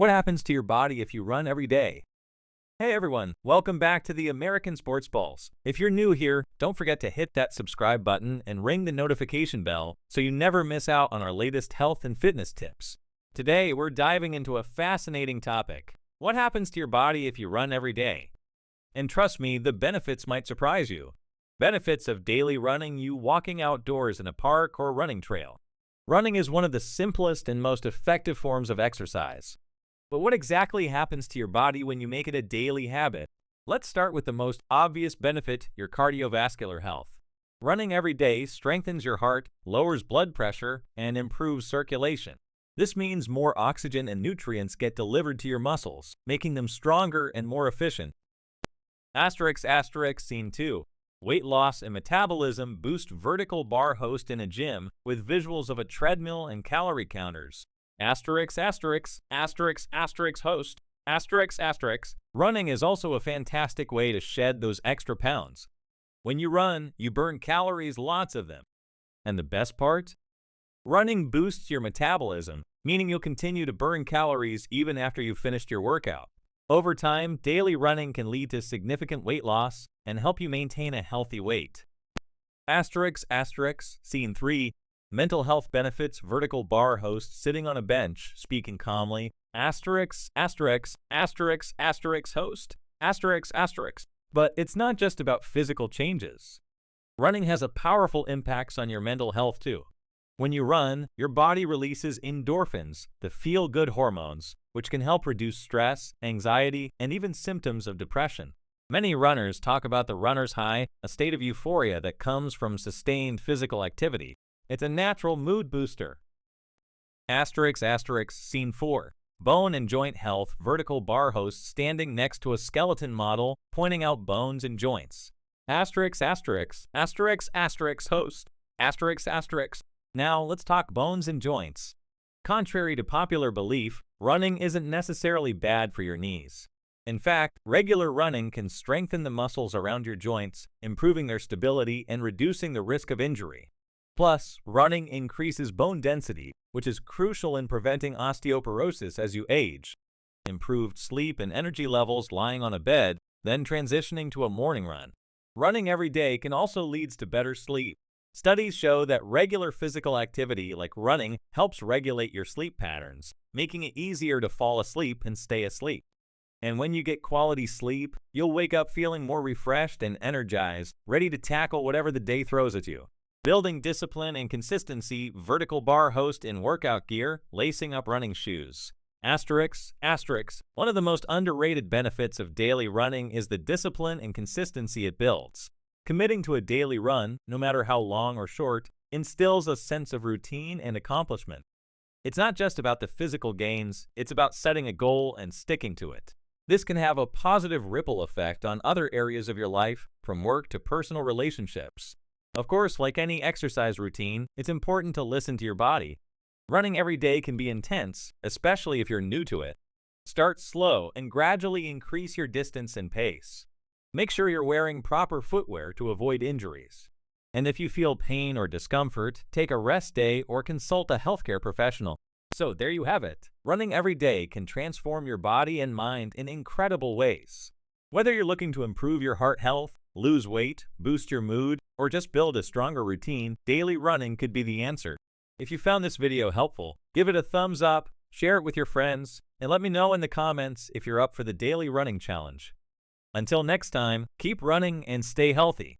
What happens to your body if you run every day? Hey everyone, welcome back to the American Sports Balls. If you're new here, don't forget to hit that subscribe button and ring the notification bell so you never miss out on our latest health and fitness tips. Today, we're diving into a fascinating topic. What happens to your body if you run every day? And trust me, the benefits might surprise you. Benefits of daily running: you walking outdoors in a park or running trail. Running is one of the simplest and most effective forms of exercise. But what exactly happens to your body when you make it a daily habit? Let's start with the most obvious benefit: your cardiovascular health. Running every day strengthens your heart, lowers blood pressure, and improves circulation. This means more oxygen and nutrients get delivered to your muscles, making them stronger and more efficient. Scene 2. Weight loss and metabolism boost vertical bar host in a gym with visuals of a treadmill and calorie counters. Host. Running is also a fantastic way to shed those extra pounds. When you run, you burn calories, lots of them. And the best part? Running boosts your metabolism, meaning you'll continue to burn calories even after you've finished your workout. Over time, daily running can lead to significant weight loss and help you maintain a healthy weight. Scene 3. Mental health benefits: vertical bar host sitting on a bench, speaking calmly. Host. But it's not just about physical changes. Running has a powerful impact on your mental health too. When you run, your body releases endorphins, the feel-good hormones, which can help reduce stress, anxiety, and even symptoms of depression. Many runners talk about the runner's high, a state of euphoria that comes from sustained physical activity. It's a natural mood booster. Scene 4. Bone and joint health: vertical bar host standing next to a skeleton model, pointing out bones and joints. Host. Now, let's talk bones and joints. Contrary to popular belief, running isn't necessarily bad for your knees. In fact, regular running can strengthen the muscles around your joints, improving their stability and reducing the risk of injury. Plus, running increases bone density, which is crucial in preventing osteoporosis as you age. Improved sleep and energy levels lying on a bed, then transitioning to a morning run. Running every day can also lead to better sleep. Studies show that regular physical activity like running helps regulate your sleep patterns, making it easier to fall asleep and stay asleep. And when you get quality sleep, you'll wake up feeling more refreshed and energized, ready to tackle whatever the day throws at you. Building discipline and consistency: vertical bar host in workout gear, lacing up running shoes. One of the most underrated benefits of daily running is the discipline and consistency it builds. Committing to a daily run, no matter how long or short, instills a sense of routine and accomplishment. It's not just about the physical gains, it's about setting a goal and sticking to it. This can have a positive ripple effect on other areas of your life, from work to personal relationships. Of course, like any exercise routine, it's important to listen to your body. Running every day can be intense, especially if you're new to it. Start slow and gradually increase your distance and pace. Make sure you're wearing proper footwear to avoid injuries. And if you feel pain or discomfort, take a rest day or consult a healthcare professional. So there you have it. Running every day can transform your body and mind in incredible ways. Whether you're looking to improve your heart health, lose weight, boost your mood, or just build a stronger routine, daily running could be the answer. If you found this video helpful, give it a thumbs up, share it with your friends, and let me know in the comments if you're up for the daily running challenge. Until next time, keep running and stay healthy.